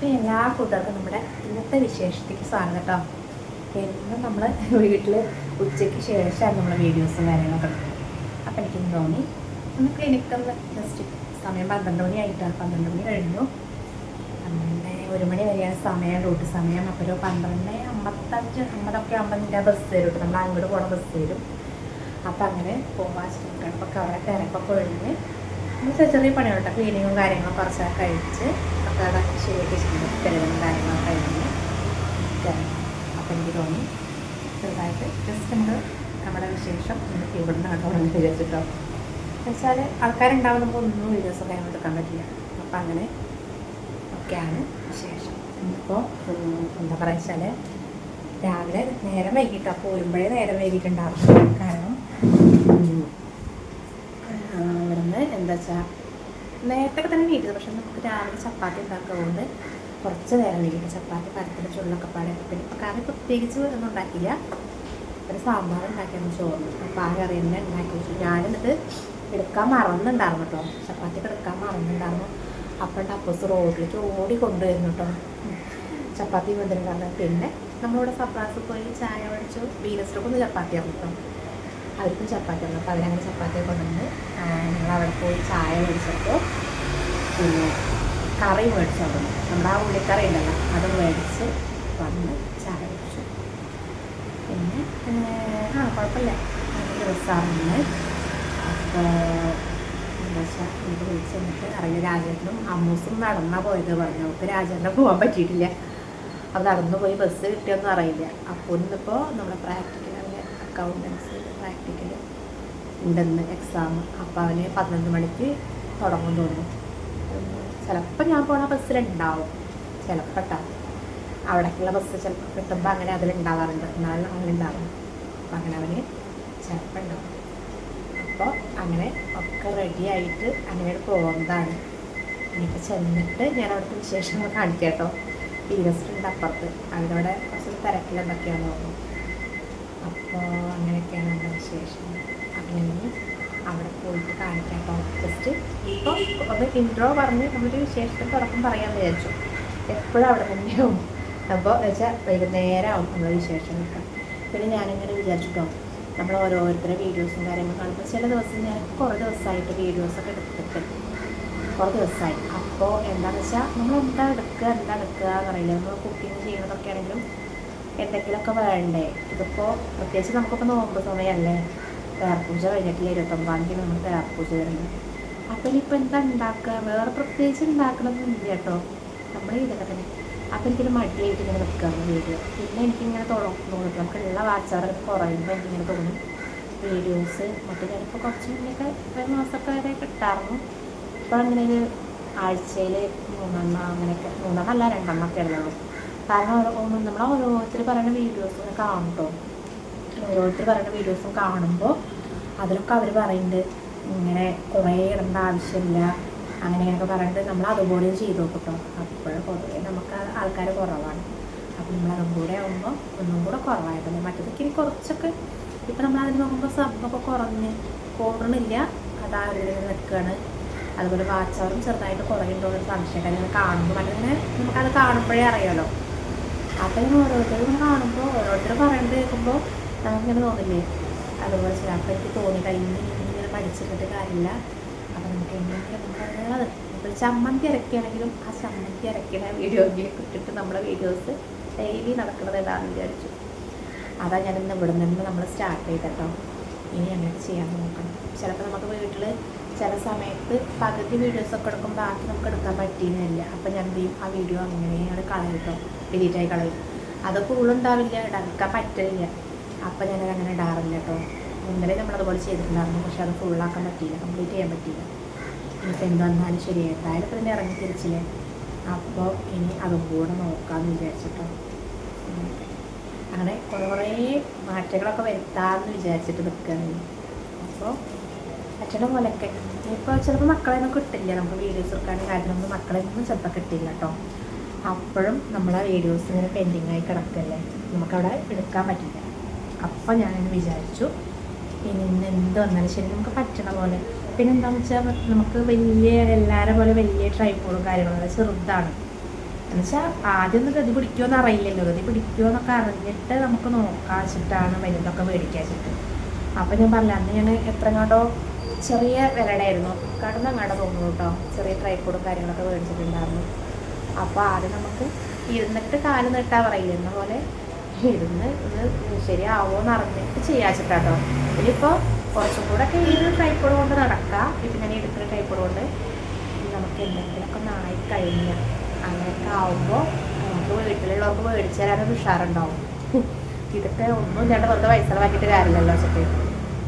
അപ്പോൾ എല്ലാ കൂട്ടുകാർക്കും നമ്മുടെ ഇന്നത്തെ വിശേഷത്തേക്ക് സ്വാഗതം കേട്ടോ. എന്നും നമ്മൾ വീട്ടിൽ ഉച്ചയ്ക്ക് ശേഷമാണ് നമ്മൾ വീഡിയോസും കാര്യങ്ങളൊക്കെ എടുക്കുന്നത്. അപ്പോൾ എനിക്കൊന്ന് തോന്നി ഒന്ന് ക്ലിനിക്കൊന്ന് ജസ്റ്റ് സമയം 12 മണി ആയിട്ടാണ്. 12 മണി കഴിഞ്ഞു. 1 മണി വരെയാണ് സമയം, ഡ്യൂട്ടി സമയം. അപ്പോൾ ഒരു 12:55 50 ആകുമ്പോൾ എൻ്റെ ബസ് വരും, നമ്മൾ അങ്ങോട്ട് പോകണ ബസ് വരും. അപ്പോൾ അങ്ങനെ പോകാൻ ശ്രമിക്കണം. അപ്പോൾ കുറേ തിരക്കൊക്കെ ഒഴിഞ്ഞ് നമ്മൾ ചെറിയ പണികളുണ്ട്, ക്ലീനിങ്ങും കാര്യങ്ങളും കുറച്ചൊക്കെ കഴിച്ച് ഒക്കെ അവിടെ ശരിയാക്കി ചെയ്തു, കരുതലും കാര്യങ്ങളൊക്കെ കഴിഞ്ഞ്. അപ്പോൾ എനിക്ക് തോന്നി ചെറുതായിട്ട് ജസ്റ്റ് നമ്മുടെ വിശേഷം നമുക്ക് ഇവിടുന്ന് കണ്ടോളാം വിചാരിച്ചിട്ടോ. എന്നുവെച്ചാൽ ആൾക്കാരുണ്ടാവും, നമുക്ക് ഒന്നും വീഡിയോസും കാര്യങ്ങളും എടുക്കാൻ പറ്റില്ല. അപ്പോൾ അങ്ങനെ ഒക്കെയാണ് വിശേഷം. ഇപ്പോൾ എന്താ പറയുക വെച്ചാൽ രാവിലെ നേരം വൈകിട്ടാണ്, പോരുമ്പോഴേ നേരം വൈകിട്ടുണ്ടാവും. കാരണം ഇവിടുന്ന് എന്താ വെച്ചാൽ നേരത്തെ തന്നെ വീട്ടിൽ, പക്ഷെ നമുക്ക് രാവിലെ ചപ്പാത്തി ഉണ്ടാക്കുന്നതുകൊണ്ട് കുറച്ച് നേരം വൈകിട്ട് ചപ്പാത്തി പരത്തിൻ്റെ ചുള്ളൊക്കെ പാടൊക്കെ. പിന്നെ ഇപ്പോൾ കറി പ്രത്യേകിച്ച് ഒന്നും ഉണ്ടാക്കില്ല, ഒരു സാമ്പാർ ഉണ്ടാക്കിയാണ് ചോറിന്. അപ്പോൾ ആ കറി തന്നെ ഉണ്ടാക്കി വെച്ചു. ഞാനെന്നിട്ട് എടുക്കാൻ മറന്നുണ്ടായിരുന്നു കേട്ടോ, ചപ്പാത്തിയൊക്കെ എടുക്കാൻ മറന്നുണ്ടായിരുന്നു. അപ്പം അപ്പോസ് റോഡിലേക്ക് ഓടി കൊണ്ടുവരുന്നു കേട്ടോ ചപ്പാത്തി കൊണ്ടുവരുന്നുണ്ടായിരുന്നു. പിന്നെ നമ്മളിവിടെ സപ്രാസ് പോയി ചായ മേടിച്ചു. ബീനസ്റ്റൊക്കെ ചപ്പാത്തിയായിരുന്നു കേട്ടോ, അവർക്കും ചപ്പാത്തി വന്നു. അപ്പോൾ അവരങ്ങനെ ചപ്പാത്തിയൊക്കെ കൊണ്ടുവന്ന് ഞങ്ങളവിടെ പോയി ചായ മേടിച്ചപ്പോൾ പിന്നെ കറി മേടിച്ചു. അവിടെ നമ്മുടെ ആ ഉള്ളിക്കറി ഉണ്ടല്ലോ അത് മേടിച്ച് വന്ന് ചായ മേടിച്ചു. പിന്നെ കുഴപ്പമില്ല, നല്ല ദിവസമാണ്. അപ്പോൾ എന്താ വെച്ചാൽ എനിക്ക് വിളിച്ച് വന്നിട്ട് അറിയ രാജേട്ടനും അമ്മൂസും നടന്നാ പോയത് പറഞ്ഞു. നമുക്ക് രാജേട്ടനെ പോകാൻ പറ്റിയിട്ടില്ല, അത് നടന്നു പോയി ബസ് കിട്ടിയൊന്നും അറിയില്ല. അപ്പോൾ ഇന്നിപ്പോൾ നമ്മുടെ പ്രാക്ടിക്കൽ അക്കൗണ്ടൻസി പ്രാക്ടിക്കൽ ഉണ്ടെന്ന് എക്സാം. അപ്പോൾ അവന് 11 മണിക്ക് തുടങ്ങും തോന്നുന്നു. ചിലപ്പോൾ ഞാൻ പോണ ബസ്സിലുണ്ടാവും, ചിലപ്പോൾ അവിടേക്കുള്ള ബസ് ചിലപ്പോൾ കിട്ടുമ്പോൾ അങ്ങനെ അതിലുണ്ടാവാറുണ്ട്, എന്നാലും അവനുണ്ടാവും. അപ്പോൾ അങ്ങനെ അവന് ചിലപ്പോൾ ഉണ്ടാവും. അപ്പോൾ അങ്ങനെ ഒക്കെ റെഡി ആയിട്ട് അങ്ങനെ പോകുന്നതാണ്. ഇനിയിപ്പോൾ ചെന്നിട്ട് ഞാൻ അവിടുത്തെ വിശേഷങ്ങൾ കാണിക്കാം കേട്ടോ. ടീരസ്റ്റ് അപ്പുറത്ത് അതിലൂടെ കുറച്ച് തിരക്കിലെന്തൊക്കെയാണെന്ന് തോന്നുന്നു. അപ്പോൾ അങ്ങനെയൊക്കെയാണ് നമ്മുടെ വിശേഷം. അങ്ങനെ അവിടെ പോയിട്ട് കാണിക്കാം കേട്ടോ. ജസ്റ്റ് ഇപ്പോൾ ഒന്ന് ഇൻട്രോ പറഞ്ഞ് നമ്മുടെ വിശേഷത്തെ തുടക്കം പറയാൻ വിചാരിച്ചു. എപ്പോഴും അവിടെ തന്നെയാവും. അപ്പോൾ വെച്ചാൽ വൈകുന്നേരമാവും നമ്മൾ വിശേഷം നിൽക്കാം. പിന്നെ ഞാനിങ്ങനെ വിചാരിച്ചിട്ടോ, നമ്മൾ ഓരോരുത്തരുടെ വീഡിയോസും കാര്യങ്ങളും കാണുമ്പോൾ ചില ദിവസം ഞാൻ കുറേ ദിവസമായിട്ട് വീഡിയോസൊക്കെ എടുത്തിട്ട് കുറേ ദിവസമായി. അപ്പോൾ എന്താണെന്ന് വെച്ചാൽ നമ്മൾ എന്താ എടുക്കുക എന്നറിയില്ല. നമ്മൾ കുക്കിങ് ചെയ്യുന്നതൊക്കെ ആണെങ്കിലും എന്തെങ്കിലുമൊക്കെ വേണ്ടേ. ഇതിപ്പോൾ പ്രത്യേകിച്ച് നമുക്കിപ്പോൾ നോമ്പ് സമയമല്ലേ, തേർപ്പൂജ കഴിഞ്ഞിട്ടില്ല, 29-ാം തീയതി നമ്മൾ തേർപ്പൂജ വരുന്നത്. അപ്പോൾ ഇനിയിപ്പോൾ എന്താ ഉണ്ടാക്കുക, വേറെ പ്രത്യേകിച്ച് ഉണ്ടാക്കണമെന്നില്ല കേട്ടോ, നമ്മൾ ഇതൊക്കെ തന്നെ. അപ്പോൾ എനിക്കൊരു മടിയായിട്ട് ഇങ്ങനെ വെക്കാറുണ്ട് വീഡിയോ. പിന്നെ എനിക്കിങ്ങനെ തോന്നും നമുക്കുള്ള വാച്ചാറൊക്കെ കുറയുമ്പോൾ എനിക്കിങ്ങനെ തോന്നും വീഡിയോസ് മറ്റു ചിലപ്പോൾ കുറച്ച് മുന്നേയൊക്കെ 1 മാസമൊക്കെ വരെ കിട്ടാറുണ്ട്. ഇപ്പോൾ അങ്ങനെ ഒരു ആഴ്ചയിൽ 3 അങ്ങനെയൊക്കെ, 3 അല്ല 2 ഒക്കെ ഉള്ളൂ. കാരണം നമ്മൾ ഓരോരുത്തർ പറയുന്ന വീഡിയോസും കാണും കേട്ടോ. ഓരോരുത്തർ പറയുന്ന വീഡിയോസും കാണുമ്പോൾ അതിലൊക്കെ അവർ പറയുന്നുണ്ട് ഇങ്ങനെ കുറേ ഇടേണ്ട ആവശ്യമില്ല, അങ്ങനെ ഇങ്ങനെയൊക്കെ പറയുന്നത്. നമ്മൾ അതുപോലെ ചെയ്ത് നോക്കും കേട്ടോ. അപ്പോൾ പൊതുവേ നമുക്ക് ആൾക്കാർ കുറവാണ്. അപ്പോൾ നമ്മൾ അതും കൂടെ ആകുമ്പോൾ ഒന്നും കൂടെ കുറവായിട്ടല്ലേ. മറ്റേതൊക്കെ ഇനി കുറച്ചൊക്കെ ഇപ്പോൾ നമ്മൾ അതിന് നോക്കുമ്പോൾ സബ്ബൊക്കെ കുറഞ്ഞ് കൂടണില്ല, അത് ആ ഒരു നിൽക്കുകയാണ്. അതുപോലെ വാച്ചവറും ചെറുതായിട്ട് കുറയുണ്ടോ എന്നൊരു സംശയം അങ്ങനെ കാണുമ്പോൾ. മറ്റേ നമുക്കത് കാണുമ്പോഴേ അറിയാമല്ലോ. അപ്പോൾ ഇങ്ങനെ ഓരോരുത്തരും കാണുമ്പോൾ ഓരോരുത്തർ പറയുന്നത് കേൾക്കുമ്പോൾ നമുക്കിങ്ങനെ തോന്നില്ലേ, അതുപോലെ ചെയ്യാം. അപ്പോൾ എനിക്ക് തോന്നി ഇങ്ങനെ പഠിച്ചിട്ട് കാര്യമില്ല. അപ്പോൾ നമുക്ക് എങ്ങനെയൊക്കെ ഉള്ളത് ഇപ്പോൾ ചമ്മന്തി ഇറക്കിയാണെങ്കിലും ആ ചമ്മന്തി ഇറക്കിയ വീഡിയോയിലേക്ക് ഇട്ടിട്ട് നമ്മുടെ വീഡിയോസ് ഡെയിലി നടക്കുന്നത് ഇടാന്ന് വിചാരിച്ചു. അതാ ഞാനിന്ന് ഇവിടെ നിന്ന് നമ്മൾ സ്റ്റാർട്ട് ചെയ്തിട്ടോ. ഇനി അങ്ങനെ ചെയ്യാൻ നോക്കണം. ചിലപ്പോൾ നമുക്ക് വീട്ടിൽ ചില സമയത്ത് പകുതി വീഡിയോസൊക്കെ എടുക്കുമ്പോൾ ബാക്കി നമുക്ക് എടുക്കാൻ പറ്റിയെന്നില്ല. അപ്പോൾ ഞാൻ എന്ത് ചെയ്യും, ആ വീഡിയോ അങ്ങനെയാണ് കളയും കേട്ടോ, ഡിലീറ്റായി കളയും. അത് ഫുള്ളുണ്ടാവില്ല, എടുക്കാൻ പറ്റില്ല. അപ്പോൾ ഞാനത് അങ്ങനെ ഇടാറില്ല കേട്ടോ. ഇന്നലെ നമ്മളതുപോലെ ചെയ്തിട്ടുണ്ടായിരുന്നു, പക്ഷെ അത് ഫുള്ളാക്കാൻ പറ്റിയില്ല, കംപ്ലീറ്റ് ചെയ്യാൻ പറ്റിയില്ല. ഇനിയിപ്പോൾ എന്ത് വന്നാലും ശരിയായി, എന്തായാലും ഇപ്പോൾ ഇതിൻ്റെ ഇറങ്ങി തിരിച്ചില്ലേ. അപ്പോൾ ഇനി അതും കൂടെ നോക്കാമെന്ന് വിചാരിച്ചിട്ടോ. അങ്ങനെ കുറേ മാറ്റങ്ങളൊക്കെ വരുത്താമെന്ന് വിചാരിച്ചിട്ട് നിൽക്കുകയാണ്. അപ്പോൾ അച്ഛൻ്റെ പോലെയൊക്കെ ഇപ്പോൾ ചിലപ്പോൾ മക്കളെയൊന്നും കിട്ടില്ല, നമുക്ക് വീഡിയോസ് എടുക്കാനും കാര്യങ്ങളൊന്നും മക്കളെയൊന്നും ചിലപ്പോൾ കിട്ടില്ല കേട്ടോ. അപ്പോഴും നമ്മളാ വീഡിയോസ് ഇങ്ങനെ പെൻഡിങ്ങായി കിടക്കല്ലേ, നമുക്കവിടെ എടുക്കാൻ പറ്റില്ല. അപ്പോൾ ഞാനിങ്ങനെ വിചാരിച്ചു ഇനി ഇന്ന് എന്ത് വന്നാലും ശരി നമുക്ക് പറ്റണ പോലെ. പിന്നെ എന്താണെന്ന് വെച്ചാൽ നമുക്ക് വലിയ എല്ലാവരും പോലെ വലിയ ട്രൈപ്പോളും കാര്യങ്ങളും ചെറുതാണ്. എന്നുവെച്ചാൽ ആദ്യം ഒന്നും ഗതി പിടിക്കുമോയെന്ന് അറിയില്ലല്ലോ. ഗതി പിടിക്കുമോ എന്നൊക്കെ അറിഞ്ഞിട്ട് നമുക്ക് നോക്കാൻ വെച്ചിട്ടാണ് വലുതൊക്കെ മേടിക്കാൻ വെച്ചിട്ട്. അപ്പോൾ ഞാൻ പറഞ്ഞില്ല, അന്ന് ഞാൻ എത്രങ്ങാണ്ടോ ചെറിയ വിലയുടെ ആയിരുന്നു, കടന്നങ്ങാണ്ട് തോന്നുന്നു കേട്ടോ, ചെറിയ ട്രൈപ്പോഡും കാര്യങ്ങളൊക്കെ മേടിച്ചിട്ടുണ്ടായിരുന്നു. അപ്പോൾ ആദ്യം നമുക്ക് ഇരുന്നിട്ട് കാല് നീട്ടാൻ പറയില്ല എന്ന പോലെ ഇരുന്ന് ഇത് ശരിയാവുമോ എന്ന് അറിഞ്ഞിട്ട് ചെയ്യാച്ചിട്ടാട്ടോ. ഇതിലിപ്പോൾ കുറച്ചും കൂടെ ഒക്കെ ഈ ട്രൈപ്പോഡ് കൊണ്ട് നടക്കാം. ഇപ്പം ഞാൻ എടുക്കുന്ന ട്രൈപ്പോഡ് കൊണ്ട് നമുക്ക് എന്തെങ്കിലുമൊക്കെ നായി കഴിഞ്ഞാൽ അങ്ങനെയൊക്കെ ആവുമ്പോൾ നമുക്ക് വീട്ടിലുള്ളവർക്ക് മേടിച്ചു തരാനൊരു ഉഷാറുണ്ടാവും. ഇതൊക്കെ ഒന്നും ഇല്ലാണ്ട് വെറുതെ പൈസ വാക്കിയിട്ട് കാര്യമില്ലല്ലോ വെച്ചിട്ട്.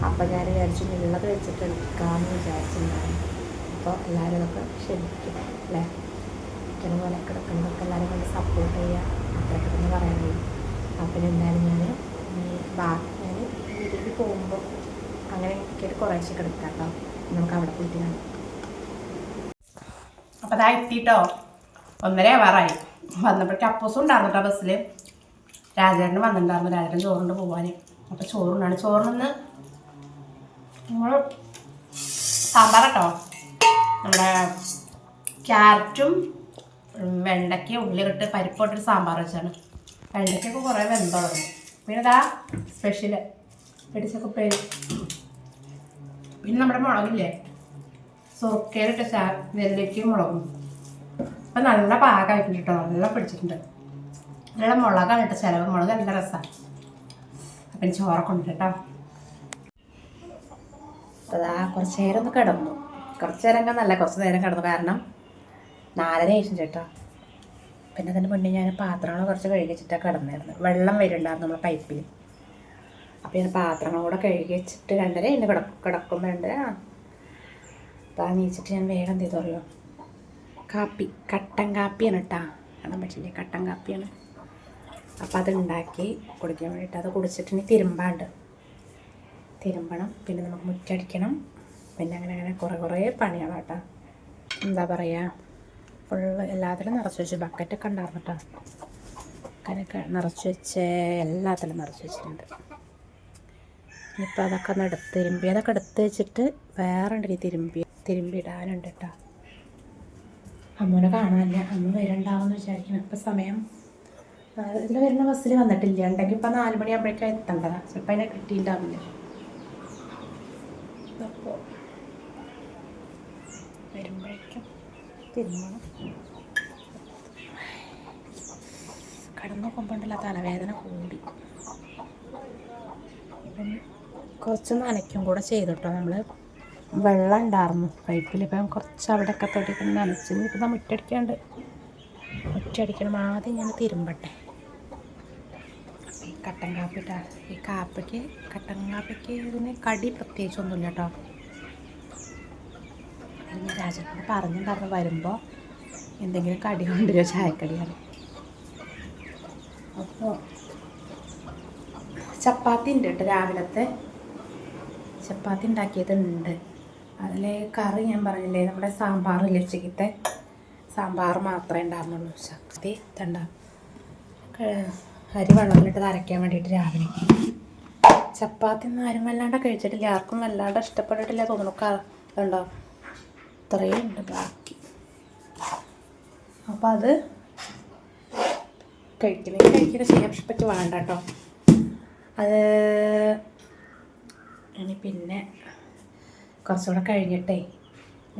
അപ്പോൾ ഞാൻ വിചാരിച്ചു ഉള്ളത് വെച്ചിട്ട് എടുക്കാമെന്ന് വിചാരിച്ചിട്ടുണ്ടായിരുന്നു. അപ്പോൾ എല്ലാവരും ഇതൊക്കെ ക്ഷമിക്കും അല്ലേ. ഇങ്ങനെ പോലെ കിടക്കുന്നതൊക്കെ എല്ലാവരും കൊണ്ട് സപ്പോർട്ട് ചെയ്യുക, അത്രയൊക്കെ തന്നെ പറയാനുള്ളൂ. അപ്പം എന്തായാലും ഞാൻ വീട്ടിലേക്ക് പോകുമ്പോൾ അങ്ങനെ എനിക്കൊരു കുറേശ്ശെ കിടക്കാം കേട്ടോ. നമുക്ക് അവിടെ പോയിട്ട് കാണാം. അപ്പോൾ അതാ എത്തിയിട്ടോ, 1:30 ആവാറായി. വന്നപ്പോഴേക്കും അപ്പോസും ഉണ്ടായിരുന്നു കേട്ടോ ബസ്സിൽ. രാജേട്ടന് വന്നിട്ടുണ്ടായിരുന്നു, രാജേട്ടൻ ചോറുണ്ട് പോകാൻ. അപ്പോൾ ചോറുണ്ടാണ്. ചോറിനൊന്ന് നമ്മൾ സാമ്പാർ കേട്ടോ, നമ്മുടെ ക്യാരറ്റും വെണ്ടയ്ക്ക് ഉള്ളിലിട്ട് പരിപ്പോട്ടൊരു സാമ്പാർ വെച്ചാണ്. വെണ്ടയ്ക്കൊക്കെ കുറേ വെന്തോളുന്നു. പിന്നെ ഇതാ സ്പെഷ്യല് പിടിച്ചൊക്കെ പേര്. പിന്നെ നമ്മുടെ മുളകില്ലേ, സുറുക്കയിലിട്ട നെല്ലിക്കയും മുളകും. അപ്പം നല്ല പാകമായിട്ടുണ്ട് കേട്ടോ, നല്ല പിടിച്ചിട്ടുണ്ട്. നല്ല മുളകാണ് കേട്ടോ ചിലവ്, മുളക് നല്ല രസമാണ്. അപ്പം ചോറൊക്കെ ഉണ്ട് കേട്ടോ. അപ്പോൾ അതാ കുറച്ച് നേരം ഒന്ന് കിടന്നു. കുറച്ച് നേരം നല്ല കുറച്ച് നേരം കിടന്നു, കാരണം 4:30 ആയിട്ടുണ്ട് കേട്ടോ. പിന്നെ അതിന് മുന്നേ ഞാൻ പാത്രങ്ങൾ കുറച്ച് കഴുകി വെച്ചിട്ടാണ് കിടന്നായിരുന്നു. വെള്ളം വരുന്നുണ്ടായിരുന്നു നമ്മുടെ പൈപ്പിൽ. അപ്പോൾ ഞാൻ പാത്രങ്ങൾ കൂടെ കഴുകി വെച്ചിട്ട് 2:30 അതിന് കിടക്കുമ്പോൾ 2:30 അപ്പോൾ നീച്ചിട്ട് ഞാൻ വേഗം എന്ത് ചെയ്തു അറിയോ, കാപ്പി, കട്ടൻ കാപ്പിയാണ് കേട്ടോ. കാണാൻ പറ്റില്ലേ, കട്ടൻ കാപ്പിയാണ്. അപ്പോൾ അതുണ്ടാക്കി കുടിക്കാൻ വേണ്ടിയിട്ട് അത് കുടിച്ചിട്ട് ഇനി തിരുമ്പണം. പിന്നെ നമുക്ക് മുറ്റടിക്കണം. പിന്നെ അങ്ങനെ കുറേ പണിയാണ് കേട്ടോ. എന്താ പറയുക, ഫുള്ള് എല്ലാത്തിലും നിറച്ച് വെച്ച് ബക്കറ്റൊക്കെ ഉണ്ടായിരുന്നു കേട്ടോ. അങ്ങനെയൊക്കെ നിറച്ച് വെച്ച് എല്ലാത്തിലും നിറച്ച് വെച്ചിട്ടുണ്ട്. ഇനിയിപ്പോൾ അതൊക്കെ ഒന്ന് തിരുമ്പിയതൊക്കെ എടുത്ത് വെച്ചിട്ട് വേറെ തിരുമ്പിയിടാനുണ്ട് കേട്ടോ. അമ്മൂനെ കാണാനില്ല, അമ്മ വരണ്ടാവുമെന്ന് വിചാരിക്കണം. ഇപ്പം സമയം ഇതിൽ വരുന്ന ബസ്സിൽ വന്നിട്ടില്ല, ഉണ്ടെങ്കിൽ ഇപ്പം 4 മണിയാകുമ്പോഴേക്കും എത്തേണ്ടതാണ്. ചിലപ്പോൾ അതിനെ കിട്ടിയിട്ടുണ്ടാവില്ല. അപ്പോൾ വരുമ്പോഴേക്കും തിരുമ്പണം. കടന്നു പോകുമ്പോണ്ടല്ല തലവേദന കൂടി. അപ്പം കുറച്ച് നനയ്ക്കും കൂടെ ചെയ്തിട്ടോ. നമ്മൾ വെള്ളം ഉണ്ടായിരുന്നു പൈപ്പിൽ. ഇപ്പം കുറച്ച് അവിടെയൊക്കെ തൊട്ടിട്ട് നനച്ച് ഇപ്പം മുറ്റടിക്കണം. ആദ്യം ഞാൻ തിരുമ്പട്ടെ. ഈ കട്ടൻ കാപ്പി ഇട്ടാ, ഈ കട്ടൻ കാപ്പിക്ക് ഇതിന് കടി പ്രത്യേകിച്ചൊന്നുമില്ല കേട്ടോ. ഞാൻ രാജനോട് പറഞ്ഞിട്ടുണ്ടായിരുന്നു വരുമ്പോൾ എന്തെങ്കിലും കടി കൊണ്ടുവരുമോ, ചായക്കടിയാണ്. അപ്പോൾ ചപ്പാത്തി ഉണ്ട് കേട്ടോ, രാവിലത്തെ ചപ്പാത്തി ഉണ്ടാക്കിയതുണ്ട്. അതിൽ കറി ഞാൻ പറഞ്ഞില്ലേ, നമ്മുടെ സാമ്പാറില്ലേ, ഉച്ചക്കത്തെ സാമ്പാർ മാത്രമേ ഉണ്ടായിരുന്നുള്ളൂ. ചപ്പാത്തി ഇതുണ്ട അരി വെള്ളത്തിലിട്ട് അരയ്ക്കാൻ വേണ്ടിയിട്ട് രാവിലെ. ചപ്പാത്തി ഒന്നും ആരും വല്ലാണ്ട് കഴിച്ചിട്ടില്ല, ആർക്കും വല്ലാണ്ട് ഇഷ്ടപ്പെട്ടിട്ടില്ല തോന്നുന്നു. അതുണ്ടോ, ഇത്രയും ഉണ്ട് ബാക്കി. അപ്പോൾ അത് കഴിക്കണ ചെയ്യാൻ പറ്റി വേണ്ട കേട്ടോ. അത് ഇനി പിന്നെ കുറച്ചുകൂടെ കഴിഞ്ഞിട്ടേ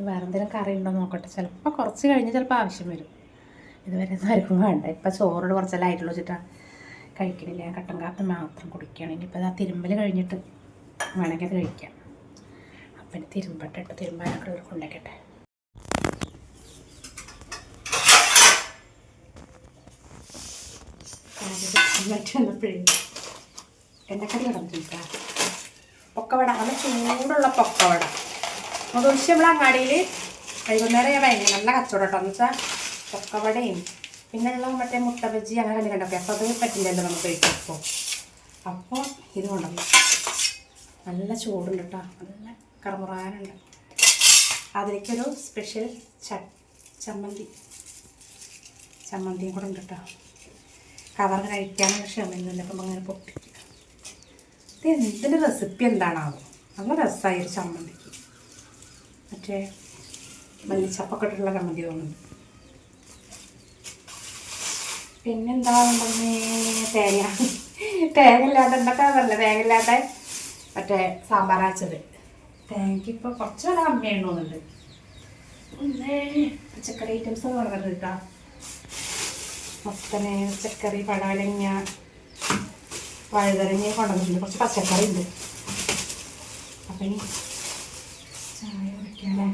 വേറെ എന്തെങ്കിലും കറി ഉണ്ടോ നോക്കട്ടെ. ചിലപ്പോൾ കുറച്ച് കഴിഞ്ഞ് ചിലപ്പോൾ ആവശ്യം വരും. ഇതുവരെ ആർക്കും വേണ്ട. ഇപ്പം ചോറോട് കുറച്ചെല്ലാം ആയിട്ടുള്ളൂ വെച്ചിട്ടാണ് കഴിക്കണില്ല. ഞാൻ കട്ടൻ കാപ്പി മാത്രം കുടിക്കുകയാണ്. ഇനിയിപ്പോൾ അത് ആ തിരുമ്പൽ കഴിഞ്ഞിട്ട് വേണമെങ്കിൽ അത് കഴിക്കാം. അപ്പം ഇനി തിരുമ്പാനൊക്കെ കൊണ്ടേക്കട്ടെ. വന്നപ്പോഴേ എണ്ണക്കടി കിടന്നിട്ടാ പൊക്കവട, നല്ല ചൂടുള്ള പൊക്കവട. ദിവസം നമ്മൾ അങ്ങാടിയിൽ വൈകുന്നേരം ഞാൻ ഭയങ്കര നല്ല കച്ചവടം കേട്ടോ. എന്ന് വെച്ചാൽ പൊക്കവടയും പിന്നെയുള്ള മറ്റേ മുട്ട ബജ്ജി അങ്ങനെ കണ്ടിട്ടുണ്ടൊക്കെ. അപ്പോൾ അത് പറ്റില്ലല്ലോ നമുക്ക് കഴിച്ചപ്പോൾ. അപ്പോൾ ഇത് കൊണ്ടല്ലോ നല്ല ചൂടുണ്ട് കേട്ടോ, നല്ല കറുമുറാനുണ്ട്. അതിലേക്കൊരു സ്പെഷ്യൽ ചമ്മന്തിയും കൂടെ ഉണ്ട് കേട്ടോ. കവർ കഴിക്കാനുള്ള ക്ഷമയൊന്നുമില്ല. അപ്പം അങ്ങനെ പൊട്ടിക്കുക. ഇത് എന്തിൻ്റെ റെസിപ്പി എന്താണാവോ, നല്ല രസമായി ഒരു ചമ്മന്തിക്ക്. മറ്റേ മല്ലിച്ചപ്പൊക്കെ ഇട്ടിട്ടുള്ള ചമ്മന്തി തോന്നുന്നുണ്ട്. പിന്നെന്താ ഉണ്ടെന്ന് തേങ്ങ തേങ്ങയില്ലാത്ത എന്തൊക്കെ പറഞ്ഞില്ല തേങ്ങയില്ലാത്ത മറ്റേ സാമ്പാർ അരച്ചത്. തേങ്ങയ്ക്ക് ഇപ്പോൾ കുറച്ച് വില കമ്മിയായി തോന്നുന്നുണ്ട്. പിന്നെ പച്ചക്കറി ഐറ്റംസ് കൊണ്ടുവന്നിട്ട് കിട്ടാം. മത്തന്, പച്ചക്കറി, പടവലങ്ങ, വഴുതനങ്ങ കൊണ്ടുവന്നിട്ടുണ്ട്. കുറച്ച് പച്ചക്കറി ഉണ്ട്. അപ്പം ഇനി ചായ കുടിക്കാല്ലേ.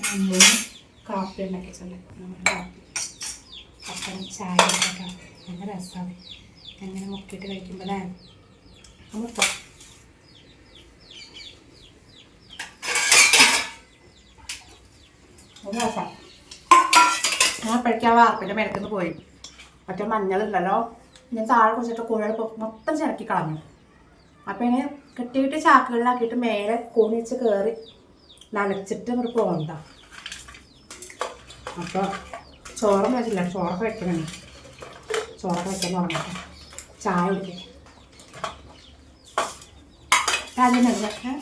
നമ്മൾ കാപ്പി ഉണ്ടാക്കിയിട്ടുണ്ട്. നമ്മുടെ കാപ്പി അപ്പം ചായ ഉണ്ടാക്കാം. നല്ല രസമാണ് അങ്ങനെ മുക്കിയിട്ട് കഴിക്കുമ്പോഴേ. നമ്മളിപ്പോൾ രസം ഞാൻ അപ്പോഴേക്കും ആ വാർപ്പിൻ്റെ മേലക്കുന്ന് പോയി. മറ്റേ മഞ്ഞളുണ്ടല്ലോ ഞാൻ താഴെ കുറിച്ചിട്ട് കോഴികൾ മൊത്തം ചിരക്കി കളഞ്ഞു. അപ്പം ഇങ്ങനെ കെട്ടിയിട്ട് ചാക്കുകളിലാക്കിയിട്ട് മേലെ കൂണി വെച്ച് കയറി നനച്ചിട്ട് ഇങ്ങോട്ട് പോകണ്ട. അപ്പോൾ ചോറൊന്നും വെച്ചില്ല, ചോറൊക്കെ വെക്കണം. ചോറൊക്കെ വെക്കാൻ തുടങ്ങട്ടെ. ചായ കുടിക്കാം. രാജനൊക്കെ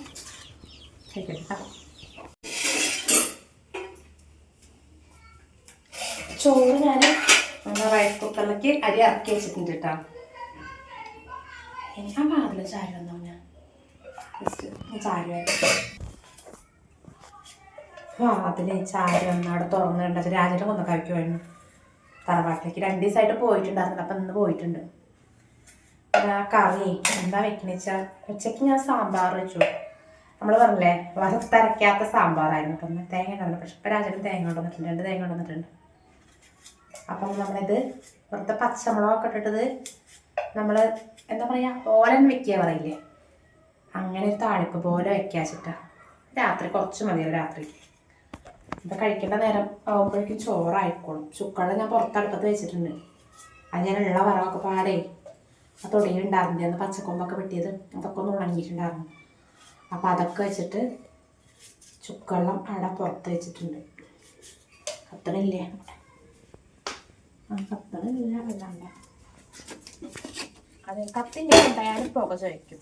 കഴിക്കട്ടെ. ചോറ് ഞാൻ റൈസ് കുക്കറിലേക്ക് അരി ഇറക്കി വെച്ചിട്ടുണ്ട് കേട്ടോ. എനിക്ക് ആ പാടില്ല ചായ വന്നോ. ഞാൻ ജസ്റ്റ് ചായ അതിന് ചായ വന്ന് അവിടെ തുറന്നിട്ടുണ്ട്. രാജേട്ടൻ കൊന്നൊക്കെ കഴിക്കുമായിരുന്നു തറവാട്ടിലേക്ക്. 2 ദിവസമായിട്ട് പോയിട്ടുണ്ടായിരുന്നു. അപ്പം ഇന്ന് പോയിട്ടുണ്ട്. കറി എന്താ വെക്കണെന്ന് വെച്ചാൽ ഉച്ചയ്ക്ക് ഞാൻ സാമ്പാർ വെച്ചു. നമ്മൾ പറഞ്ഞില്ലേ വറുത്തരയ്ക്കാത്ത സാമ്പാറായിരുന്നു. അപ്പം തേങ്ങ ഉണ്ടല്ലോ. പക്ഷെ ഇപ്പം രാജേട്ടൻ തേങ്ങ കൊണ്ടുവന്നിട്ടുണ്ട്. 2 തേങ്ങ കൊണ്ടുവന്നിട്ടുണ്ട്. അപ്പം നമ്മളിത് വെറുതെ പച്ചമുളകൊക്കെ ഇട്ടിട്ടത് നമ്മൾ എന്താ പറയുക ഓലൻ വെക്കുക പറയില്ലേ, അങ്ങനെ ഒരു താളിപ്പ് പോലെ വെക്കുക വെച്ചിട്ടാണ്. രാത്രി കുറച്ച് മതിയോ രാത്രിക്ക്. ഇപ്പം കഴിക്കേണ്ട നേരം ആകുമ്പോഴേക്കും ചോറായിക്കോളും. ചുക്കള ഞാൻ പുറത്തടുപ്പത്ത് വെച്ചിട്ടുണ്ട്. അത് ഞാൻ ഉള്ള വറവൊക്കെ പാടേ ആ തൊടിയിലുണ്ടായിരുന്നു. അന്ന് പച്ചക്കൊമ്പൊക്കെ വെട്ടിയത് അതൊക്കെ ഒന്ന് ഉണങ്ങിയിട്ടുണ്ടായിരുന്നു. അപ്പം അതൊക്കെ വെച്ചിട്ട് ചുക്കവെള്ളം അവിടെ പുറത്ത് വെച്ചിട്ടുണ്ട്. കത്തണില്ലേ? കത്തണില്ല. അല്ലാണ്ട് അതെ കത്തിൻ്റെ ഉണ്ടായാലും പുക ചൊയ്ക്കും.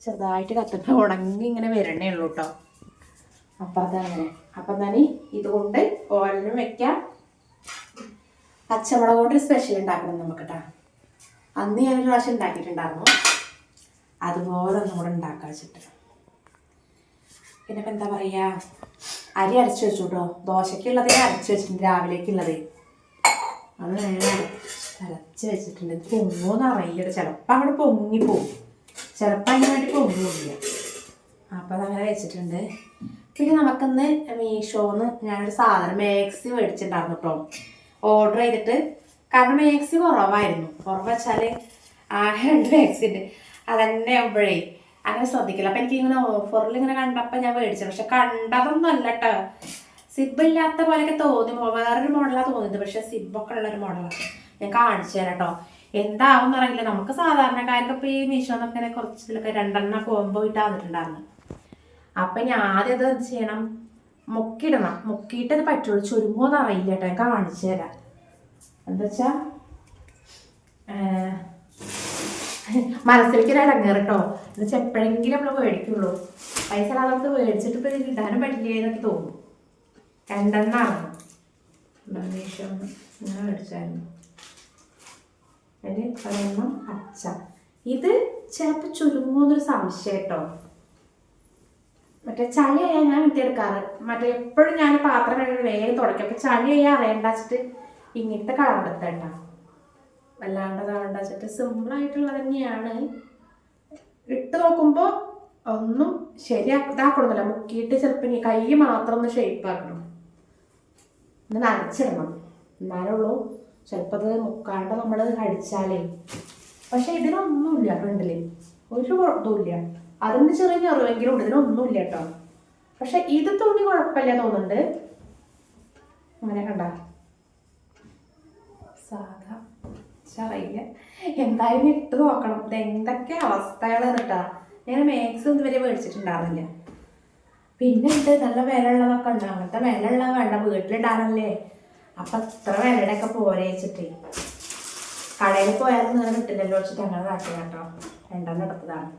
ചെറുതായിട്ട് കത്തുന്ന ഉണങ്ങി ഇങ്ങനെ വരണേ ഉള്ളൂ കേട്ടോ. അപ്പം അതങ്ങനെ. അപ്പം ഞാൻ ഇതുകൊണ്ട് ഓരനും വെക്കാം. പച്ചമുളക് കൊണ്ട് സ്പെഷ്യൽ ഉണ്ടാക്കണം നമുക്ക് കേട്ടോ. അന്ന് ഞാനൊരു പ്രാവശ്യം ഉണ്ടാക്കിയിട്ടുണ്ടായിരുന്നു. അതുപോലെ ഒന്നും കൂടെ ഉണ്ടാക്കാൻ വെച്ചിട്ട്. പിന്നെ ഇപ്പം എന്താ പറയുക, അരി അരച്ച് വെച്ചു കേട്ടോ. ദോശയ്ക്കുള്ളത് അരച്ച് വെച്ചിട്ടുണ്ട്. രാവിലേക്കുള്ളത് അത് ഞാൻ അരച്ച് വെച്ചിട്ടുണ്ട്. ഇത് പൊങ്ങുമെന്ന് അറിയില്ല. ചിലപ്പോൾ അങ്ങോട്ട് പൊങ്ങിപ്പോവും, ചിലപ്പോൾ അതിനായിട്ട് പൊങ്ങില്ല. അപ്പോൾ അതങ്ങനെ വെച്ചിട്ടുണ്ട്. പിന്നെ നമുക്കിന്ന് മീഷോന്ന് ഞാനൊരു സാധനം മാക്സി മേടിച്ചിട്ടുണ്ടായിരുന്നു കേട്ടോ. ഓർഡർ ചെയ്തിട്ട്. കാരണം മാക്സി കുറവായിരുന്നു. കുറവ് വെച്ചാൽ ആകെ 2 മാക്സി ഉണ്ട്. അതന്നെ ആകുമ്പോഴേ അങ്ങനെ ശ്രദ്ധിക്കില്ല. അപ്പം എനിക്കിങ്ങനെ ഓഫറിൽ ഇങ്ങനെ കണ്ടപ്പോൾ ഞാൻ മേടിച്ചത്. പക്ഷെ കണ്ടതൊന്നും അല്ല കേട്ടോ. സിബ് ഇല്ലാത്ത പോലെയൊക്കെ തോന്നി. വേറൊരു മോഡലാണ് തോന്നിയത്. പക്ഷെ സിബൊക്കെ ഉള്ളൊരു മോഡലാണ്. ഞാൻ കാണിച്ചു തരാം കേട്ടോ. എന്താവും അറിയില്ല. നമുക്ക് സാധാരണക്കാർക്ക് ഇപ്പോൾ ഈ മീഷോന്നൊക്കെ ഇങ്ങനെ കുറച്ചിലൊക്കെ 2 എണ്ണം പോകുമ്പോൾ ഇട്ട് വന്നിട്ടുണ്ടായിരുന്നു. അപ്പം ഞാൻ ആദ്യം അത് എന്ത് ചെയ്യണം, മുക്കിയിടണം. മുക്കിയിട്ട് അത് പറ്റുള്ളൂ. ചുരുങ്ങുമെന്ന് അറിയില്ല കേട്ടോ. ഞാൻ കാണിച്ചു തരാം. എന്താ വെച്ചാൽ മനസ്സിലേക്ക് ഇടങ്ങേറ് കേട്ടോ. എന്ന് വെച്ചാൽ എപ്പോഴെങ്കിലും നമ്മൾ മേടിക്കുള്ളൂ. പൈസ നമുക്ക് മേടിച്ചിട്ട് ഇപ്പോൾ ഇതിൽ ഇടാനും പറ്റില്ല എന്നൊക്കെ തോന്നും. 2 എണ്ണമാണ് മീഷോ ഇങ്ങനെ മേടിച്ചായിരുന്നു. അതിന് 1 പച്ച. ഇത് ചിലപ്പോൾ ചുരുങ്ങുമെന്നൊരു സംശയം കേട്ടോ. മറ്റേ ചളിയായാൽ ഞാൻ എടുക്കാറ്. മറ്റേ എപ്പോഴും ഞാൻ പാത്രം കഴുകി വേഗം തുടയ്ക്കും. അപ്പോൾ ചളിയായാൽ അറിയണ്ട വെച്ചിട്ട് ഇങ്ങനത്തെ കളർ എടുത്തേണ്ട. വല്ലാണ്ടതാവണ്ട വെച്ചിട്ട് സിമ്പിളായിട്ടുള്ളത് തന്നെയാണ്. ഇട്ട് നോക്കുമ്പോൾ ഒന്നും ഇതാക്കണമെന്നില്ല. മുക്കിയിട്ട് ചിലപ്പോൾ ഇനി കൈ മാത്രം ഒന്ന് ഷേപ്പ് ആക്കണം. ഒന്ന് നനച്ചിടണം എന്നാലുള്ളൂ. ചിലപ്പോൾ അത് മുക്കാണ്ട് നമ്മൾ കടിച്ചാലേ. പക്ഷെ ഇതിനൊന്നുമില്ല. ഫ്രണ്ടിൽ ഒരു ഇതുമില്ല. അതിന് ചെറിയ ഞെറുവെങ്കിലും ഉണ്ട്. ഇതിനൊന്നുമില്ല കേട്ടോ. പക്ഷെ ഇത് തുണി കുഴപ്പമില്ല തോന്നുന്നുണ്ട്. അങ്ങനെ കണ്ട സാധാ അറിയില്ല. എന്തായാലും ഇട്ട് നോക്കണം. ഇത് എന്തൊക്കെ അവസ്ഥകളാണ് കേട്ടോ. ഞാൻ മാക്സ് ഒന്നും വരെ മേടിച്ചിട്ടുണ്ടായിരുന്നില്ല. പിന്നെ ഉണ്ട് നല്ല വില ഉള്ളതൊക്കെ ഉണ്ട്. അങ്ങനത്തെ വില ഉള്ളത് വേണ്ട, വീട്ടിലിടാനല്ലേ. അപ്പം അത്ര വിലയുടെയൊക്കെ പോരെ വെച്ചിട്ട് കടയിൽ പോയാലും ഇങ്ങനെ കിട്ടില്ലല്ലോ വെച്ചിട്ട് അങ്ങനെ കാട്ടി കേട്ടോ. 2 എണ്ണം എടുത്തതാണ്.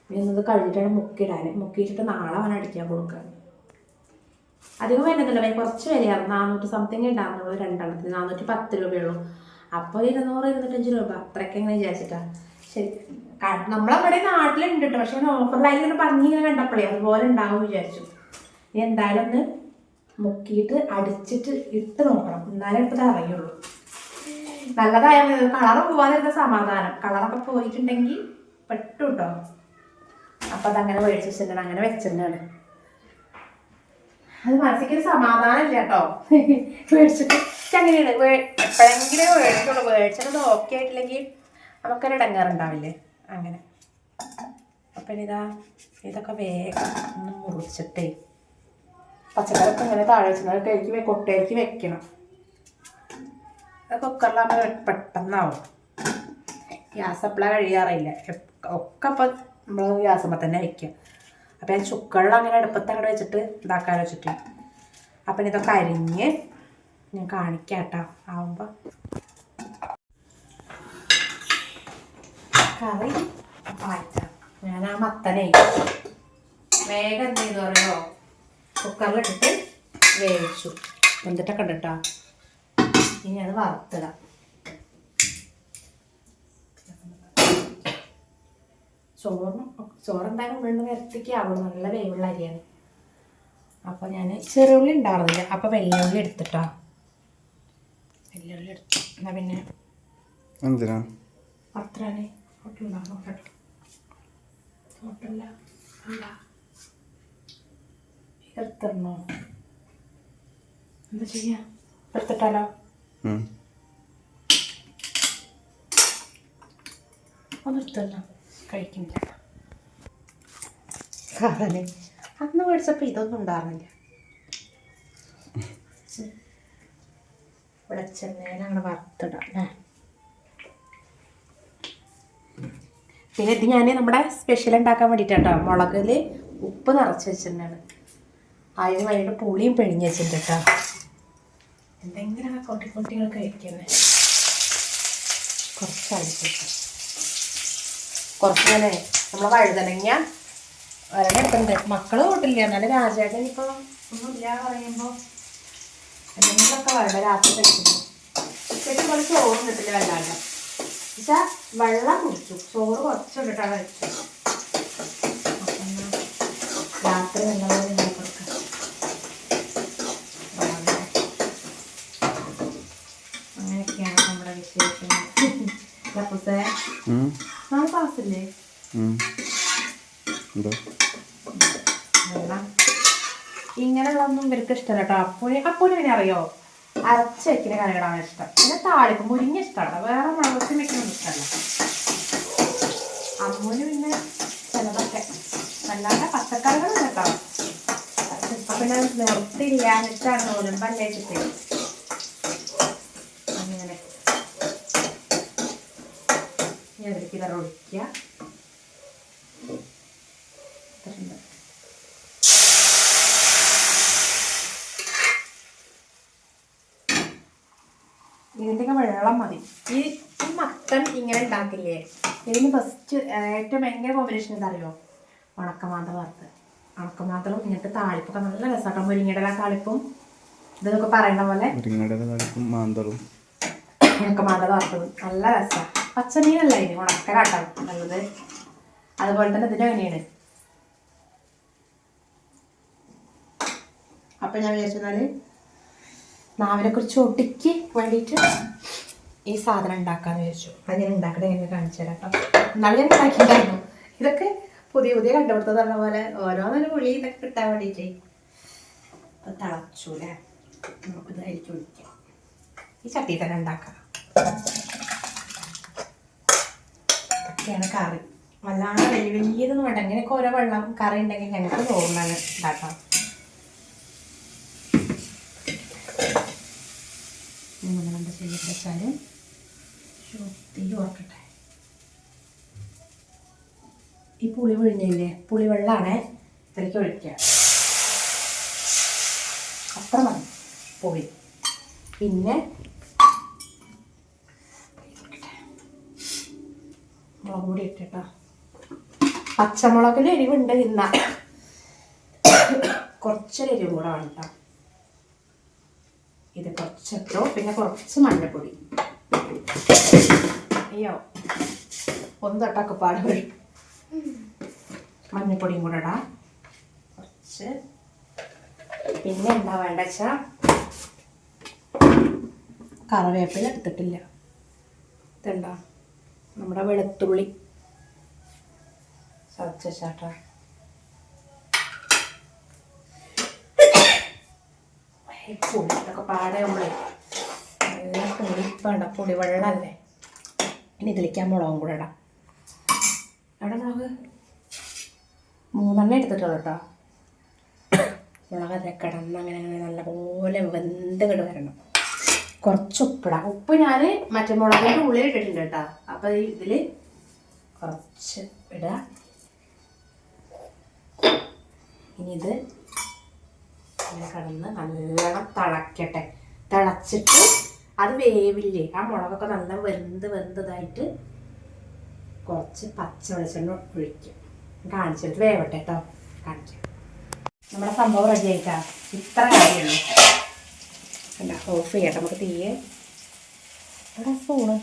പിന്നെ ഇത് കഴിഞ്ഞിട്ടാണ് മുക്കിയിടാൻ. മുക്കിയിട്ടിട്ട് നാളെ അവൻ അടിക്കാൻ കൊടുക്കാൻ. അധികം വരുന്നില്ല, കുറച്ച് വിലയാണ്. 400 സംതിങ് ഉണ്ടാകുന്നുള്ളൂ രണ്ടെണ്ണത്തിന്. 410 രൂപയുള്ളൂ. അപ്പോൾ 200-205 രൂപ അത്രയൊക്കെ ഇങ്ങനെ വിചാരിച്ചിട്ടാണ്. ശരി, നമ്മളവിടെ നാട്ടിലുണ്ട് കേട്ടോ. പക്ഷെ ഓഫറിലായാലും ഇങ്ങനെ ഭംഗി ഇങ്ങനെ കണ്ടപ്പോഴേ അതുപോലെ ഉണ്ടാവും വിചാരിച്ചു. ഇനി എന്തായാലും ഒന്ന് മുക്കിയിട്ട് അടിച്ചിട്ട് ഇട്ട് നോക്കണം, എന്നാലേ ഇപ്പോൾ ഇത് അറിയുള്ളൂ. നല്ലതായ കളറ് പോകാതിരുന്ന സമാധാനം. കളറൊക്കെ പോയിട്ടുണ്ടെങ്കിൽ പെട്ടു കേട്ടോ. അപ്പം അതങ്ങനെ മേടിച്ച് വെച്ചിട്ടുണ്ട്, അങ്ങനെ വെച്ചിട്ടുണ്ടാണ്. അത് മനസ്സിക്കൊരു സമാധാനം ഇല്ല കേട്ടോ. മേടിച്ചിട്ട് അങ്ങനെയാണ് എപ്പോഴെങ്കിലും മേടിച്ചുള്ളൂ. മേടിച്ചത് ഓക്കെ ആയിട്ടില്ലെങ്കിൽ നമുക്കൊരു ഇടങ്ങാറുണ്ടാവില്ലേ, അങ്ങനെ. അപ്പം ഇതൊക്കെ വേഗം ഒന്ന് മുറിച്ചിട്ടേ പച്ചക്കറിയൊക്കെ ഇങ്ങനെ താഴെ വെച്ചിട്ട് കൊട്ടയിലേക്ക് വെക്കണം. കുക്കറിലാകുമ്പോൾ പെട്ടെന്നാവും. ഗ്യാസ് അപ്പളാ കഴിയാറില്ല, ഒക്കെ അപ്പം നമ്മൾ ഗ്യാസുമ്പോൾ തന്നെ വയ്ക്കുക. അപ്പം ഞാൻ ചുക്കള്ളം അങ്ങനെ അടുപ്പത്ത് അങ്ങോട്ട് വെച്ചിട്ട് ഇതാക്കാൻ വെച്ചിട്ട്. അപ്പം ഇതൊക്കെ അരിഞ്ഞ് ഞാൻ കാണിക്കാം കേട്ടോ. ആവുമ്പോൾ കറി പായച്ചാം. ഞാൻ ആ മത്തനെ വേഗം എന്ത് ചെയ്തു പറയുമോ, കുക്കറിലിട്ടിട്ട് വേവിച്ചു. എന്നിട്ടൊക്കെ ഉണ്ട് കേട്ടോ. ഇനി അത് വറുത്തിടാം. ചോറെന്തായാലും ഉള്ളിൽ വരത്തേക്ക് ആവുള്ളൂ, നല്ല വേവുള്ള അരിയാണ്. അപ്പോൾ ഞാൻ ചെറുള്ളി ഉണ്ടായിരുന്നില്ല, അപ്പോൾ വെല്ലുള്ളി എടുത്തിട്ടോ. വെല്ലുള്ളി എടുത്തു. എന്നാൽ പിന്നെ എന്തിനാ അത്രയാണ് ഹോട്ടലുണ്ടാകും കേട്ടോ. ഹോട്ടലില്ല എടുത്തിടണോ, എന്താ ചെയ്യാ, എടുത്തിട്ടാലോ. ഒന്ന് എടുത്തിടണം, കഴിക്കുന്നില്ല. കാരണം അന്ന് മേടിച്ചപ്പോൾ ഇതൊന്നും ഉണ്ടായിരുന്നില്ല. വെളിച്ചെണ്ണയിൽ അങ്ങനെ വറുത്തിടാം അല്ലേ. പിന്നെ ഇത് ഞാൻ നമ്മുടെ സ്പെഷ്യൽ ഉണ്ടാക്കാൻ വേണ്ടിയിട്ടാട്ടോ മുളകിൽ ഉപ്പ് നിറച്ച് വെച്ചിട്ടുണ്ടാണ്. അതിന് വേണ്ടിയിട്ട് പുളിയും പിഴിഞ്ഞ് വെച്ചിട്ടുണ്ട് കേട്ടോ. എന്തെങ്കിലുമൊക്കെ കൊട്ടിക്കൊട്ടികൾ കഴിക്കുന്നത്. കുറച്ചടിച്ചിട്ട് കുറച്ച് തന്നെ നമ്മളെ വഴുതനങ്ങ ഒരെണ്ണെടുത്തുണ്ട്. മക്കൾ കൂട്ടില്ല, എന്നാലും രാജേട്ടൻ ഇപ്പോൾ ഒന്നുമില്ല പറയുമ്പോൾ എന്തെങ്കിലുമൊക്കെ വേണ്ട രാത്രി കഴിക്കുന്നു. ഉച്ചയ്ക്ക് കുറച്ച് ചോറും കിട്ടില്ല വല്ലാണ്ട്. പക്ഷേ വെള്ളം കുടിച്ചു, ചോറ് കുറച്ചിട്ടിട്ടാണ് കഴിച്ചു. അപ്പം രാത്രി നല്ലപോലെ കൊടുക്കാം. അങ്ങനെയൊക്കെയാണ് നമ്മുടെ വിശേഷങ്ങൾ. ലപ്പുസേ നാളെ ക്ലാസ്സില്ലേ? ഇങ്ങനെയുള്ളതൊന്നും ഇവർക്ക് ഇഷ്ടമല്ല കേട്ടോ. അപ്പൂന് പിന്നെ അറിയോ, അരച്ച് വെക്കുന്ന കറികളാണ് ഇഷ്ടം. പിന്നെ താളിപ്പ് മുരിങ്ങ ഇഷ്ടമാണ്, വേറെ മുളകും വെക്കുന്നൊന്നും ഇഷ്ടമല്ല. അമ്മൂന് പിന്നെ ചിലതൊക്കെ അല്ലാതെ പച്ചക്കറികൾ കേട്ടോ. ഇപ്പം പിന്നെ നിർത്തില്ല എന്നിട്ടാണ് നോലമ്പല്ലേ വെച്ചിട്ട് അങ്ങനെ ഇതിലേക്ക് കറി ഒഴിക്കുക. ഇതിൻ്റെയൊക്കെ വെള്ളം മതി. ഈ മത്തൻ ഇങ്ങനെ ഉണ്ടാക്കില്ലേ, ഇതിന് ഫസ്റ്റ് ഏറ്റവും ഭയങ്കര കോമ്പിനേഷൻ എന്താ ഉണക്കമാന്തളം വറുത്ത്. ഉണക്കമാന്തളം ഇങ്ങനത്തെ താളിപ്പൊക്കെ നല്ല രസമാട്ടോ. മുരിങ്ങയുടെ താളിപ്പും ഇതൊക്കെ പറയുന്ന പോലെ ഉണക്കമാന്തളം വറുത്തതും നല്ല രസമാണ്. പച്ചമീനല്ല ഇതിന് ഉണക്കലാട്ടോ നല്ലത്. അതുപോലെ തന്നെ ഇതിൻ്റെ അങ്ങനെയാണ്. അപ്പം ഞാൻ വിചാരിച്ചാൽ നാവിനെ കുറിച്ച് ഒട്ടിക്ക് വേണ്ടിയിട്ട് ഈ സാധനം ഉണ്ടാക്കാമെന്ന് വിചാരിച്ചു. അത് ഞാൻ ഉണ്ടാക്കണേ എങ്ങനെ കാണിച്ചു തരാം കേട്ടോ. എന്നാലും ഞാൻ ഉണ്ടാക്കിയിട്ടുണ്ടായിരുന്നു. ഇതൊക്കെ പുതിയ പുതിയ കണ്ടുപിടുത്തം പറഞ്ഞ പോലെ ഓരോന്നൊരു പുളി ഇതൊക്കെ കിട്ടാൻ വേണ്ടിയിട്ട്. അത് തിളച്ചു അല്ലേ, നമുക്കിത് അരിച്ച് ഒഴിക്കാം. ഈ ചട്ടിയിൽ തന്നെ ഉണ്ടാക്കാം. ഇതൊക്കെയാണ് കറി. വല്ലാണ്ട് വലിയ വലിയതൊന്നും വേണ്ട. ഇങ്ങനെയൊക്കെ ഓരോ വെള്ളം കറി ഉണ്ടെങ്കിൽ ഞങ്ങൾക്ക് തോന്നുന്നത് ഉണ്ടാക്കാം. എന്താ ചെയ്തിട്ട് വെച്ചാൽ തീ ഓർക്കട്ടെ. ഈ പുളി പിഴിഞ്ഞില്ലേ, പുളിവെള്ളമാണ് ഇതിലേക്ക് ഒഴിക്കുക. അത്ര മതി പുളി. പിന്നെ മുളക് പൊടി ഇട്ടിട്ടോ. പച്ചമുളകിൽ എരിവുണ്ട്, ഇന്ന കുറച്ചൊരു എരിവ് കൂടെ വേണം കേട്ടോ. ഇത് കുറച്ചിട്ടു. പിന്നെ കുറച്ച് മഞ്ഞൾപ്പൊടി. അയ്യോ ഒന്ന് തൊട്ടൊക്കെ പാട് വരും. മഞ്ഞൾപ്പൊടിയും കൂടെ ഇടാം കുറച്ച്. പിന്നെ എന്താ വേണ്ട വെച്ചാൽ കറിവേപ്പില എടുത്തിട്ടില്ല. ഇതുണ്ടോ നമ്മുടെ വെളുത്തുള്ളി ചതച്ചാട്ടോ. പുളിയൊക്കെ പാടെ നമ്മളെ നല്ല പുളിപ്പണ്ട പുളിവെള്ളമല്ലേ. ഇനി ഇതിലേക്ക് ആ മുളകും കൂടെ ഇടാം. അവിടെ മുളക് 3 എടുത്തിട്ടുള്ളൂ കേട്ടോ. മുളക് അതിൽ കിടന്ന് അങ്ങനെ അങ്ങനെ നല്ലപോലെ വെന്ത് കിട വരണം. കുറച്ച് ഉപ്പിടാം. ഉപ്പ് ഞാൻ മറ്റേ മുളകിൻ്റെ ഉള്ളിൽ ഇട്ടിട്ടുണ്ട് കേട്ടോ. അപ്പോൾ ഇതിൽ കുറച്ച് ഇടുക. ഇനി ഇത് അങ്ങനെ കിടന്ന് നല്ലോണം തിളക്കട്ടെ. തിളച്ചിട്ട് അത് വേവില്ലേ, ആ മുളകൊക്കെ നല്ല വെന്തതായിട്ട് കുറച്ച് പച്ച വെളിച്ചെണ്ണ ഒഴിക്കും. കാണിച്ചിട്ട് വേവട്ടെ കേട്ടോ. കാണിക്കാം. നമ്മുടെ സംഭവം റെഡി ആയിട്ടാ. ഇത്ര കാര്യമുള്ളൂ. എന്താ ഓഫ് ചെയ്യട്ടെ നമുക്ക് തീയെ. ഇവിടെ സ്പൂണ്.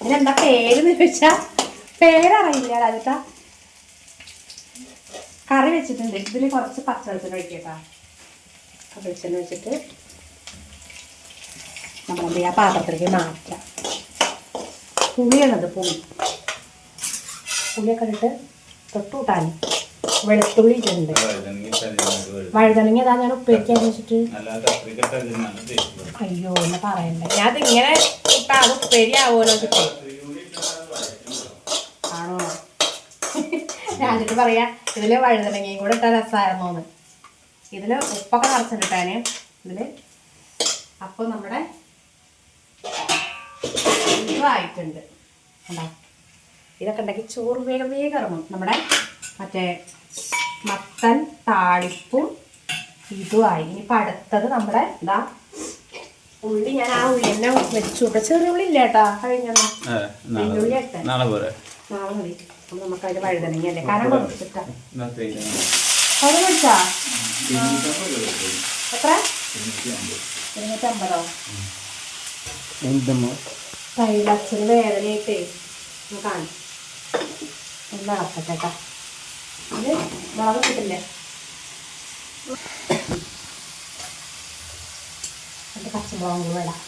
ഇതിനെന്താ പേരെന്ന് ചോദിച്ചാൽ പേരറിയില്ല. രാജത്താ കറി വെച്ചിട്ടുണ്ട്. ഇതിൽ കുറച്ച് പച്ച വെളിച്ചെണ്ണ ഒഴിക്കട്ടാ. വെളിച്ചെണ്ണ വെച്ചിട്ട് നമ്മളെന്ത് ചെയ്യാം, പാത്രത്തിലേക്ക് മാറ്റാം. പുളിയാണത്, പുളിയൊക്കെ ഇട്ടിട്ട് തൊട്ടുകൂട്ടാൻ വെളുത്തുള്ളി ഇട്ടുണ്ട്. വഴുതനങ്ങ അതാ ഞാൻ ഉപ്പേരിക്കാൻ വെച്ചിട്ട്. അയ്യോ എന്ന് പറയണ്ടേ, ഞാൻ അതിങ്ങനെ ഇട്ടാ അത് ഉപ്പേരി ആവുമല്ലോ വെച്ചിട്ട്. ആണോ ഞാനിട്ട് പറയാ ഇതില് വഴുതനങ്ങയും കൂടെ ഇട്ടാൽ രസമായിരുന്നോന്ന്. ഇതില് ഉപ്പൊക്കെ നിറച്ചിട്ടാന് ഇതില്. അപ്പൊ നമ്മുടെ ഇതായിട്ടുണ്ട്. കണ്ടോ, ഇതൊക്കെ ഉണ്ടാക്കി ചോറ് വേഗം ഇറങ്ങും. നമ്മുടെ മറ്റേ മത്തൻ താളിപ്പും ഇതുമായി. ഇനിയിപ്പോൾ അടുത്തത് നമ്മുടെ ഇതാ ഉള്ളി. ഞാൻ ആ ഉള്ളി തന്നെ വെച്ചു. ചെറിയ ഉള്ളി ഇല്ല കേട്ടാ. കഴിഞ്ഞൊന്നും ഉള്ളി ഇട്ടെ നാളെ മതി. അപ്പം നമുക്ക് അതിൽ വഴുതനങ്ങ അല്ലേ കനം കൊടുത്തിട്ടാ. അത് മേടിച്ചാ എത്ര? 250. തൈലച്ഛന് വേദനയായിട്ടേ കാണും. ഒന്ന് ഇളക്കട്ടെ കേട്ടോ. ഇത് മുളക് കിട്ടില്ലേ, എൻ്റെ പച്ചമുളകും കൂടെ ഇടാം.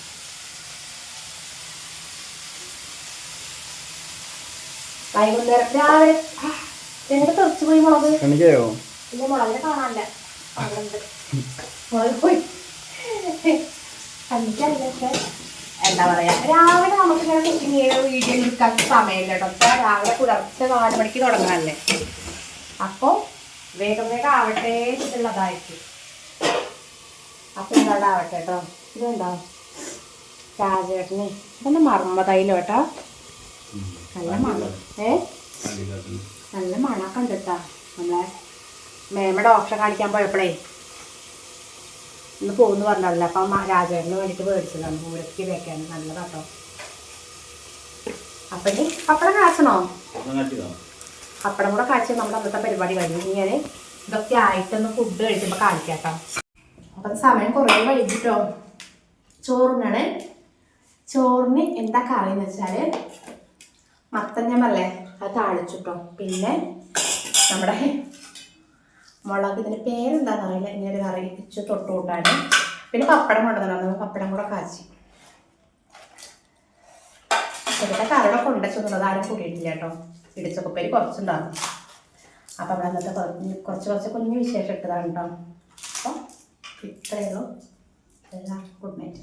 വൈകുന്നേരം രാവിലെ എങ്ങനെ തെറിച്ചു പോയി മുളക്. ഇല്ല മുളകിനെ കാണാനില്ല. അതുകൊണ്ട് മുളക് പോയി കണ്ടിട്ടല്ലേ. എന്താ പറയാ, രാവിലെ നമുക്ക് ഇങ്ങനെ കുക്കിംഗ് ചെയ്ത വീഡിയോ എടുക്കാൻ സമയമില്ല കേട്ടോ. രാവിലെ പുലർച്ചെ 4 മണിക്ക് തുടങ്ങാനല്ലേ. അപ്പോൾ വേഗം ആവട്ടെ എന്നുള്ളതായിരിക്കും. അപ്പം എന്താ ആവട്ടെ കേട്ടോ. ഇതെന്താ രാജേട്ടന് ഇതെന്താ മർമ്മതൈലോ കേട്ടോ. നല്ല മണം. നല്ല മണമൊക്കെ ഉണ്ട് കേട്ടോ. നമ്മളെ മേമ ഡോക്ടറെ കാണിക്കാൻ പോയപ്പോഴേ ഇന്ന് പോകുന്നു പറഞ്ഞല്ലോ. അപ്പം രാജേട്ടന് വേണ്ടിയിട്ട് മേടിച്ചതാണ് പൂരയ്ക്ക് വെക്കാൻ. നല്ലതാട്ടോ. അപ്പം ഇനി പപ്പടം കാച്ചണോ? പപ്പടം കൂടെ കാഴ്ച നമ്മുടെ അന്നത്തെ പരിപാടി കഴിഞ്ഞു. ഇനി ഞാൻ ഇതൊക്കെ ആയിട്ടൊന്ന് ഫുഡ് കഴിക്കുമ്പോൾ കാണിക്കാം കേട്ടോ. അപ്പം സമയം കുറേ വൈകിട്ടോ. ചോറിനാണ്. ചോറിന് എന്താ കറി എന്ന് വെച്ചാൽ മത്തൻ ഞാൻ പറയേ അത് താളിച്ചിട്ടോ. പിന്നെ നമ്മുടെ മുളക്, ഇതിൻ്റെ പേരെന്താണെന്ന് അറിയില്ല, ഇങ്ങനെ കറി വെച്ച് തൊട്ട് കൂട്ടാൻ. പിന്നെ പപ്പടം കൊണ്ടുവന്നിട്ടുണ്ടായിരുന്നു. പപ്പടം കൂടെ കാച്ചി. ഇവിടെ കറിയുടെ കൊണ്ടുവച്ചത് ആരും കൂട്ടിയിട്ടില്ല കേട്ടോ. ഇടിച്ചക്കുപ്പേരി കുറച്ചുണ്ടാകും. അപ്പം അവിടെ അന്നത്തെ കുറച്ച് കുഞ്ഞ് വിശേഷം ഇട്ടതാണ് കേട്ടോ. അപ്പോൾ ഇത്രയേ ഉള്ളൂ. എല്ലാം ഗുഡ് നൈറ്റ്.